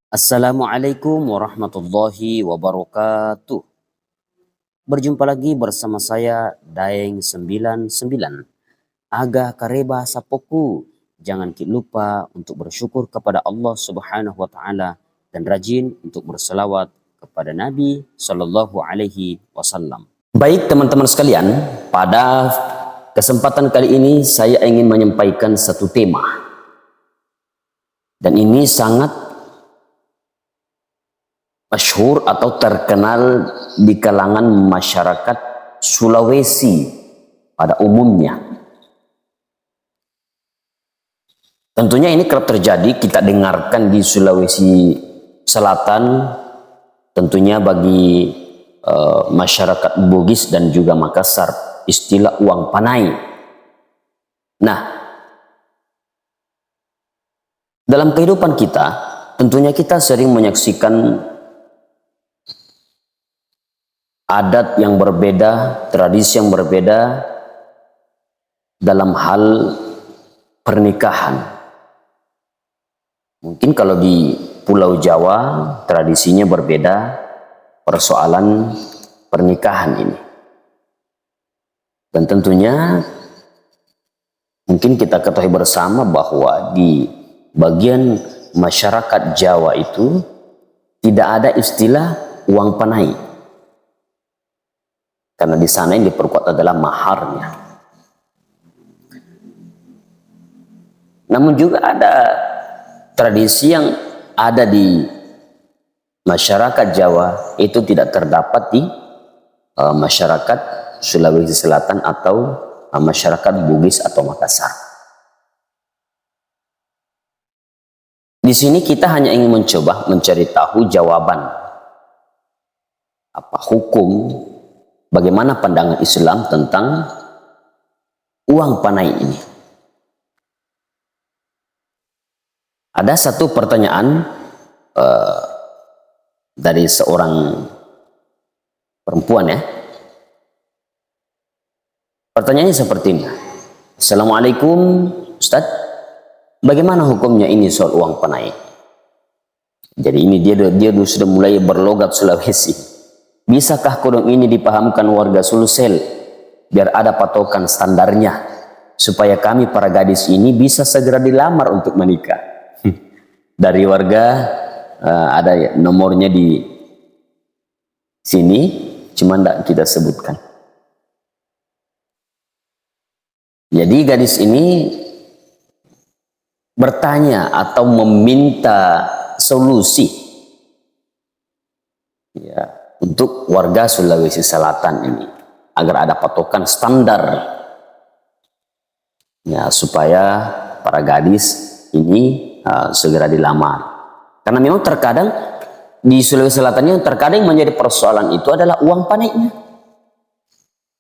Assalamualaikum warahmatullahi wabarakatuh. Berjumpa lagi bersama saya Daeng 99. Aga kareba sapoku. Jangan lupa untuk bersyukur kepada Allah Subhanahu wa taala dan rajin untuk berselawat kepada Nabi Shallallahu alaihi wasallam. Baik teman-teman sekalian, pada kesempatan kali ini saya ingin menyampaikan satu tema. Dan ini sangat masyhur atau terkenal di kalangan masyarakat Sulawesi pada umumnya. Tentunya ini kerap terjadi, kita dengarkan di Sulawesi Selatan, tentunya bagi masyarakat Bugis dan juga Makassar, istilah uang panai. Nah, dalam kehidupan kita, tentunya kita sering menyaksikan adat yang berbeda, tradisi yang berbeda dalam hal pernikahan. Mungkin kalau di Pulau Jawa tradisinya berbeda persoalan pernikahan ini. Dan tentunya mungkin kita ketahui bersama bahwa di bagian masyarakat Jawa itu tidak ada istilah uang panai. Karena di sana yang diperkuat adalah maharnya. Namun juga ada tradisi yang ada di masyarakat Jawa itu tidak terdapat di masyarakat Sulawesi Selatan atau masyarakat Bugis atau Makassar. Di sini kita hanya ingin mencoba mencari tahu jawaban apa hukum, bagaimana pandangan Islam tentang uang panai ini. Ada satu pertanyaan dari seorang perempuan ya. Pertanyaannya seperti ini. Assalamualaikum Ustaz, bagaimana hukumnya ini soal uang panai? Jadi ini dia sudah mulai berlogat Sulawesi. Bisakah kodong ini dipahamkan warga Sulsel biar ada patokan standarnya supaya kami para gadis ini bisa segera dilamar untuk menikah? Dari warga ada nomornya di sini, cuma tidak kita sebutkan. Jadi gadis ini bertanya atau meminta solusi ya, untuk warga Sulawesi Selatan ini agar ada patokan standar ya, supaya para gadis ini segera dilamar. Karena memang terkadang di Sulawesi Selatan yang terkadang menjadi persoalan itu adalah uang panainya.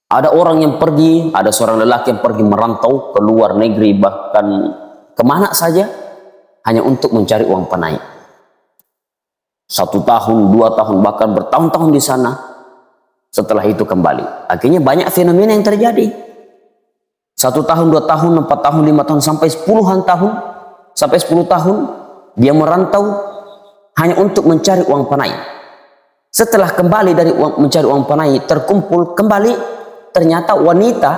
Ada orang yang pergi, ada seorang lelaki yang pergi merantau ke luar negeri, bahkan kemana saja hanya untuk mencari uang panai. 1 tahun, 2 tahun, bahkan bertahun-tahun di sana. Setelah itu kembali. Akhirnya banyak fenomena yang terjadi. 1 tahun, 2 tahun, 4 tahun, 5 tahun, sampai puluhan tahun, sampai 10 tahun, dia merantau hanya untuk mencari uang panai. Setelah kembali dari mencari uang panai, terkumpul kembali, ternyata wanita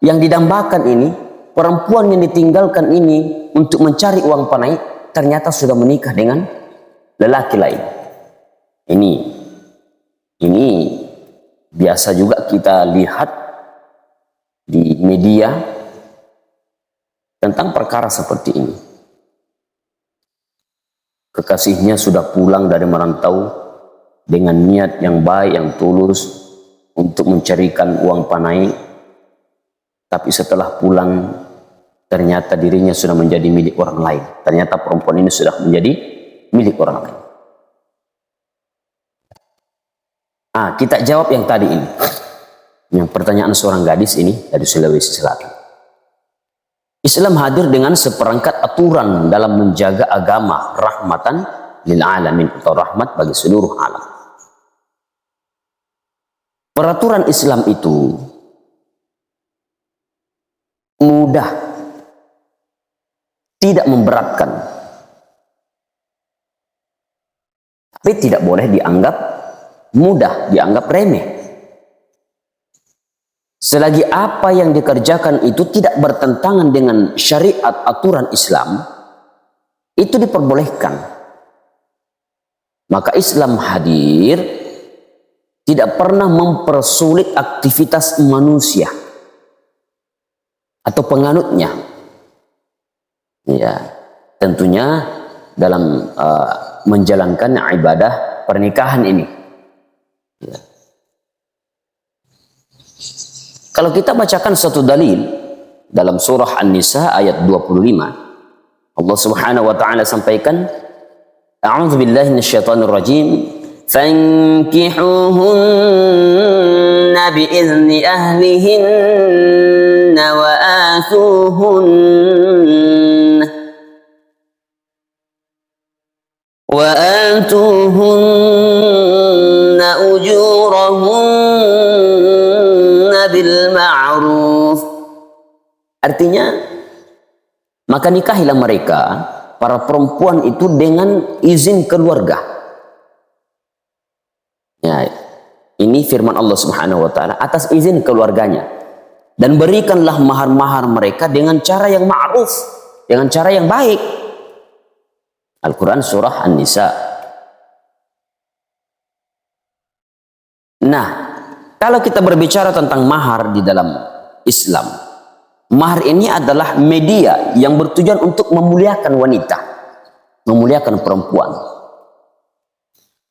yang didambakan ini, perempuan yang ditinggalkan ini untuk mencari uang panai, ternyata sudah menikah dengan lelaki lain. Ini biasa juga kita lihat di media tentang perkara seperti ini. Kekasihnya sudah pulang dari merantau dengan niat yang baik, yang tulus untuk mencarikan uang panai, tapi setelah pulang ternyata dirinya sudah menjadi milik orang lain. Ternyata perempuan ini sudah menjadi milik orang lain. Kita jawab yang tadi ini. Yang pertanyaan seorang gadis ini dari Sulawesi Selatan. Islam hadir dengan seperangkat aturan dalam menjaga agama rahmatan lil alamin atau rahmat bagi seluruh alam. Peraturan Islam itu mudah, tidak memberatkan. Tapi tidak boleh dianggap mudah, dianggap remeh. Selagi apa yang dikerjakan itu tidak bertentangan dengan syariat aturan Islam, itu diperbolehkan. Maka Islam hadir tidak pernah mempersulit aktivitas manusia atau penganutnya. Ya, tentunya dalam menjalankan ibadah pernikahan ini. Ya. Kalau kita bacakan satu dalil dalam surah An-Nisa ayat 25, Allah Subhanahu wa taala sampaikan, A'udzu billahi minasyaitonir rajim, fankihuhunna bi'izni ahlihinna wa atuhunna ujurahunna bil ma'ruf. Artinya, maka nikahilah mereka, para perempuan itu, dengan izin keluarga. Ya, ini firman Allah Subhanahu wa taala, atas izin keluarganya. Dan berikanlah mahar-mahar mereka dengan cara yang ma'ruf, dengan cara yang baik. Al-Quran surah An-Nisa. Nah, kalau kita berbicara tentang mahar di dalam Islam, mahar ini adalah media yang bertujuan untuk memuliakan wanita, memuliakan perempuan.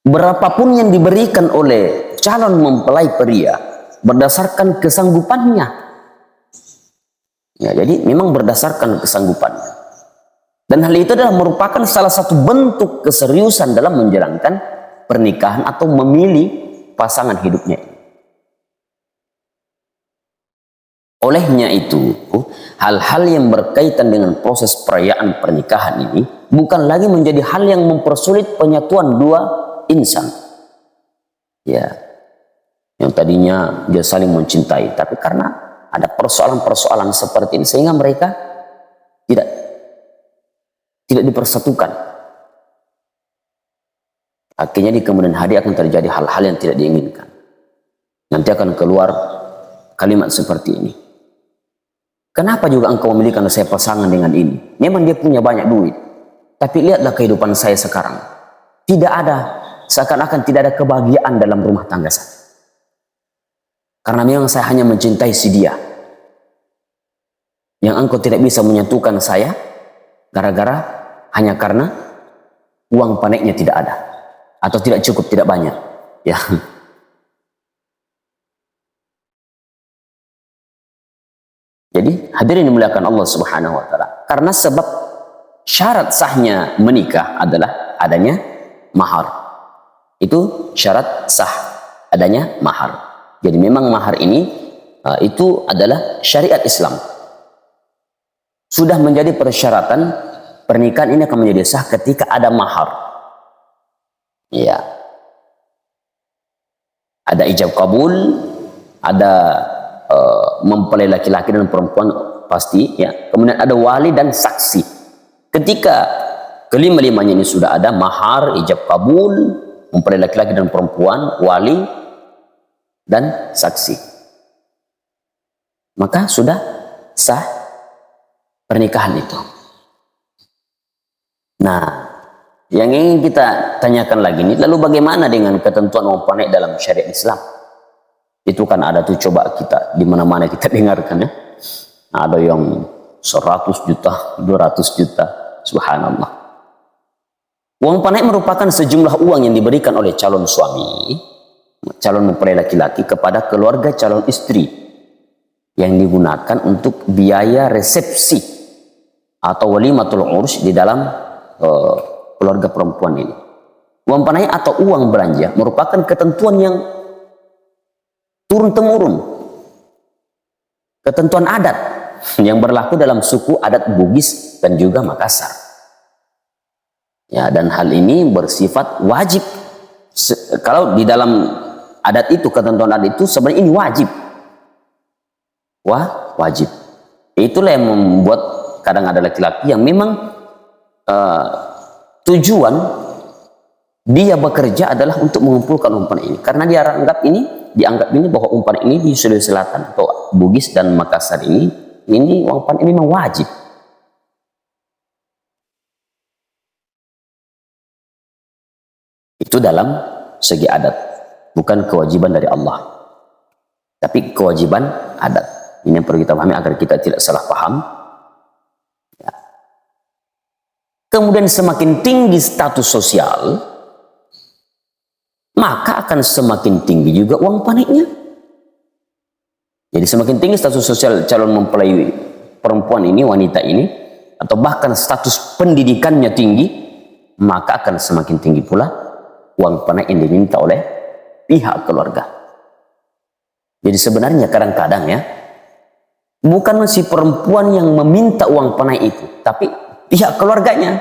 Berapapun yang diberikan oleh calon mempelai pria berdasarkan kesanggupannya. Ya, jadi memang berdasarkan kesanggupannya. Dan hal itu adalah merupakan salah satu bentuk keseriusan dalam menjalankan pernikahan atau memilih pasangan hidupnya. Olehnya itu, hal-hal yang berkaitan dengan proses perayaan pernikahan ini bukan lagi menjadi hal yang mempersulit penyatuan dua insan. Ya, yang tadinya dia saling mencintai, tapi karena ada persoalan-persoalan seperti ini sehingga mereka tidak dipersatukan. Akhirnya di kemudian hari akan terjadi hal-hal yang tidak diinginkan. Nanti akan keluar kalimat seperti ini. Kenapa juga engkau memilihkan saya pasangan dengan ini? Memang dia punya banyak duit. Tapi lihatlah kehidupan saya sekarang. Tidak ada, seakan-akan tidak ada kebahagiaan dalam rumah tangga saya. Karena memang saya hanya mencintai si dia. Yang engkau tidak bisa menyatukan saya, gara-gara hanya karena uang paneknya tidak ada. Atau tidak cukup, tidak banyak. Ya. Jadi hadirin dimuliakan Allah Subhanahu wa taala. Karena sebab syarat sahnya menikah adalah adanya mahar. Itu syarat sah, adanya mahar. Jadi memang mahar ini itu adalah syariat Islam. Sudah menjadi persyaratan pernikahan ini akan menjadi sah ketika ada mahar. Ya. Ada ijab kabul, ada mempelai laki-laki dan perempuan pasti, ya. Kemudian ada wali dan saksi. Ketika kelima-limanya ini sudah ada mahar, ijab kabul, mempelai laki-laki dan perempuan, wali dan saksi, maka sudah sah pernikahan itu. Nah, yang ingin kita tanyakan lagi ini, lalu bagaimana dengan ketentuan uang panek dalam syariat Islam? Itu kan ada tuh, coba kita di mana-mana kita dengarkan, ya. Ada yang 100 juta, 200 juta, subhanallah. Uang panek merupakan sejumlah uang yang diberikan oleh calon suami, calon mempelai laki-laki kepada keluarga calon istri, yang digunakan untuk biaya resepsi atau walimatul urus di dalam keluarga perempuan ini. Uang panai atau uang belanja merupakan ketentuan yang turun-temurun, ketentuan adat yang berlaku dalam suku adat Bugis dan juga Makassar. Ya, dan hal ini bersifat wajib. Kalau di dalam adat itu, ketentuan adat itu sebenarnya ini wajib. Wajib. Itulah yang membuat kadang ada laki-laki yang memang tujuan dia bekerja adalah untuk mengumpulkan umpan ini, karena dia dianggap ini bahwa umpan ini di Sulawesi Selatan atau Bugis dan Makassar ini umpan ini memang wajib. Itu dalam segi adat, bukan kewajiban dari Allah, tapi kewajiban adat. Ini yang perlu kita pahami agar kita tidak salah paham. Ya. Kemudian semakin tinggi status sosial, maka akan semakin tinggi juga uang panainya. Jadi semakin tinggi status sosial calon mempelai perempuan ini, wanita ini, atau bahkan status pendidikannya tinggi, maka akan semakin tinggi pula uang panai yang diminta oleh pihak keluarga. Jadi sebenarnya kadang-kadang ya, bukan si perempuan yang meminta uang panai itu, tapi pihak keluarganya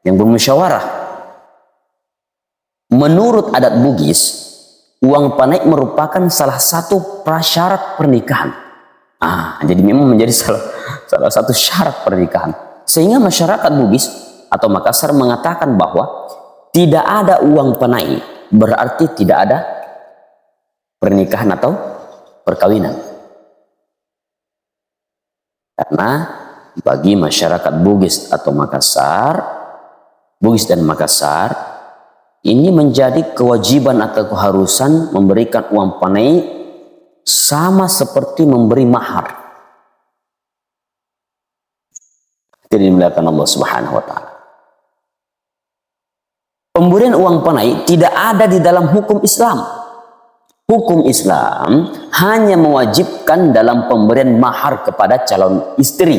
yang bermusyawarah. Menurut adat Bugis, uang panai merupakan salah satu prasyarat pernikahan. Jadi memang menjadi salah satu syarat pernikahan. Sehingga masyarakat Bugis atau Makassar mengatakan bahwa tidak ada uang panai berarti tidak ada pernikahan atau perkawinan. Karena bagi masyarakat Bugis atau Makassar, Bugis dan Makassar, ini menjadi kewajiban atau keharusan memberikan uang panai sama seperti memberi mahar. Jadi dimuliakan Allah Subhanahu wa taala. Pemberian uang panai tidak ada di dalam hukum Islam. Hukum Islam hanya mewajibkan dalam pemberian mahar kepada calon istri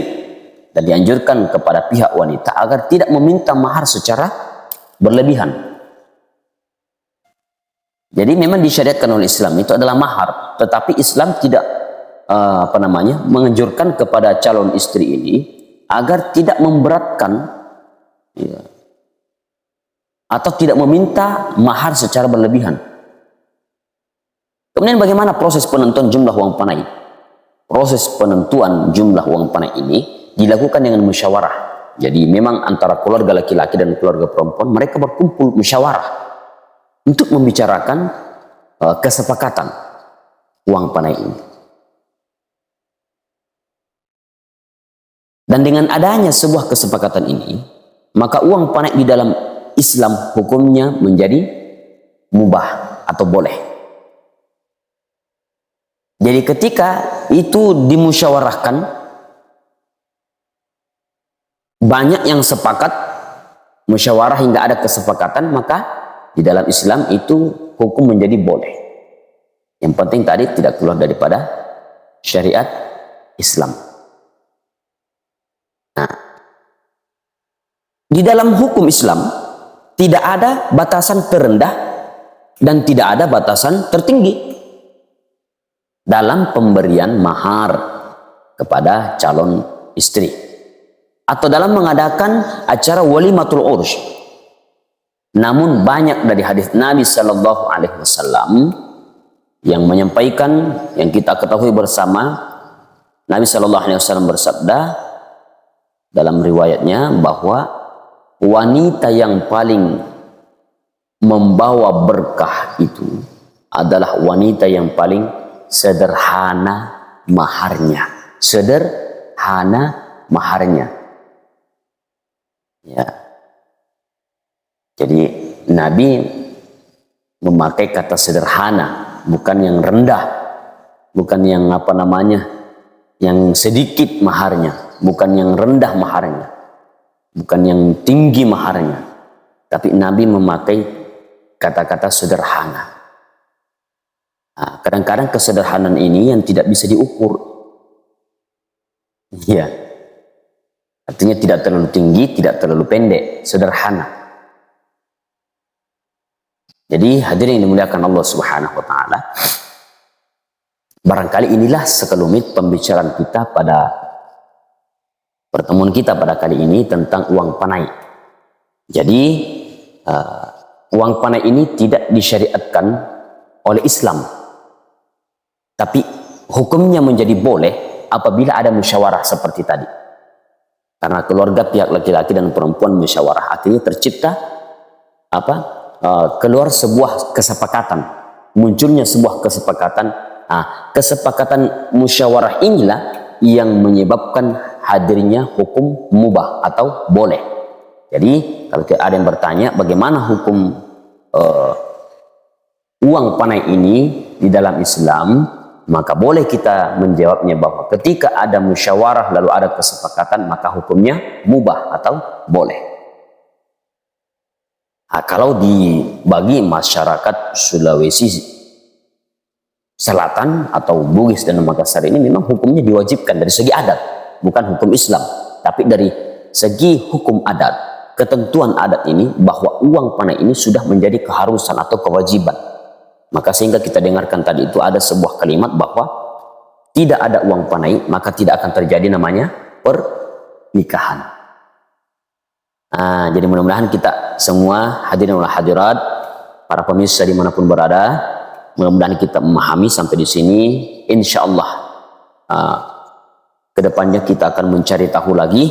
dan dianjurkan kepada pihak wanita agar tidak meminta mahar secara berlebihan. Jadi memang disyariatkan oleh Islam itu adalah mahar, tetapi Islam tidak menganjurkan kepada calon istri ini agar tidak memberatkan atau tidak meminta mahar secara berlebihan. Kemudian bagaimana proses penentuan jumlah uang panai? Proses penentuan jumlah uang panai ini dilakukan dengan musyawarah. Jadi memang antara keluarga laki-laki dan keluarga perempuan mereka berkumpul musyawarah untuk membicarakan kesepakatan uang panai ini. Dan dengan adanya sebuah kesepakatan ini, maka uang panai di dalam Islam hukumnya menjadi mubah atau boleh. Jadi ketika itu dimusyawarahkan, banyak yang sepakat musyawarah hingga ada kesepakatan, maka di dalam Islam itu hukum menjadi boleh. Yang penting tadi tidak keluar daripada syariat Islam. Nah, di dalam hukum Islam tidak ada batasan terendah dan tidak ada batasan tertinggi dalam pemberian mahar kepada calon istri atau dalam mengadakan acara walimatul ursh. Namun banyak dari hadis Nabi Shallallahu Alaihi Wasallam yang menyampaikan, yang kita ketahui bersama, Nabi Shallallahu Alaihi Wasallam bersabda dalam riwayatnya bahwa wanita yang paling membawa berkah itu adalah wanita yang paling sederhana maharnya. Sederhana maharnya. Ya. Jadi Nabi memakai kata sederhana, bukan yang rendah, bukan yang yang sedikit maharnya, bukan yang rendah maharnya, bukan yang tinggi maharnya, tapi Nabi memakai kata-kata sederhana. Nah, kadang-kadang kesederhanaan ini yang tidak bisa diukur. Iya. Artinya tidak terlalu tinggi, tidak terlalu pendek, sederhana. Jadi hadirin yang dimuliakan Allah Subhanahu wa taala, barangkali inilah sekelumit pembicaraan kita pada pertemuan kita pada kali ini tentang uang panai. Jadi uang panai ini tidak disyariatkan oleh Islam, tapi hukumnya menjadi boleh apabila ada musyawarah seperti tadi. Karena keluarga pihak laki-laki dan perempuan musyawarah, artinya tercipta keluar sebuah kesepakatan, munculnya sebuah kesepakatan. Kesepakatan musyawarah inilah yang menyebabkan hadirnya hukum mubah atau boleh. Jadi kalau ada yang bertanya bagaimana hukum uang panai ini di dalam Islam, maka boleh kita menjawabnya bahwa ketika ada musyawarah lalu ada kesepakatan, maka hukumnya mubah atau boleh. Kalau dibagi masyarakat Sulawesi Selatan atau Bugis dan Makassar ini memang hukumnya diwajibkan dari segi adat, bukan hukum Islam, tapi dari segi hukum adat, ketentuan adat ini bahwa uang panai ini sudah menjadi keharusan atau kewajiban. Maka sehingga kita dengarkan tadi itu ada sebuah kalimat bahwa tidak ada uang panai maka tidak akan terjadi namanya pernikahan. Jadi mudah-mudahan kita semua hadirin wal hadirat, para pemirsa dimanapun berada, mudah-mudahan kita memahami sampai di sini. Insya Allah kedepannya kita akan mencari tahu lagi,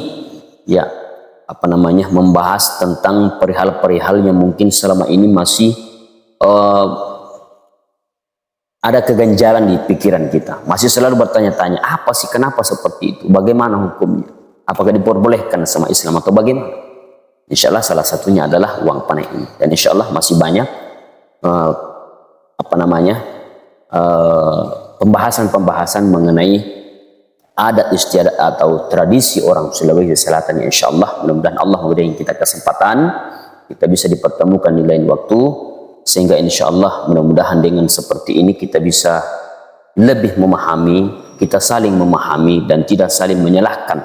ya membahas tentang perihal-perihal yang mungkin selama ini masih ada keganjalan di pikiran kita, masih selalu bertanya-tanya apa sih, kenapa seperti itu, bagaimana hukumnya, apakah diperbolehkan sama Islam atau bagaimana. Insya Allah salah satunya adalah uang panai ini, dan insya Allah masih banyak pembahasan-pembahasan mengenai adat istiadat atau tradisi orang Sulawesi Selatan. Insya Allah mudah-mudahan Allah memberi kita kesempatan, kita bisa dipertemukan di lain waktu, sehingga insya Allah mudah-mudahan dengan seperti ini kita bisa lebih memahami, kita saling memahami dan tidak saling menyalahkan,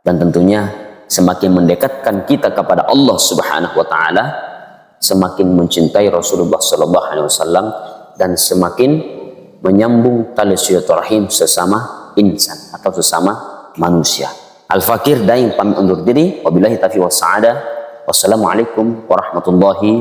dan tentunya semakin mendekatkan kita kepada Allah Subhanahu wa taala, semakin mencintai Rasulullah sallallahu alaihi wasallam, dan semakin menyambung tali silaturahim sesama insan atau sesama manusia. Al-Fakir Daim pamit undur diri. Wabillahi taufiq was sa'adah. Wassalamualaikum warahmatullahi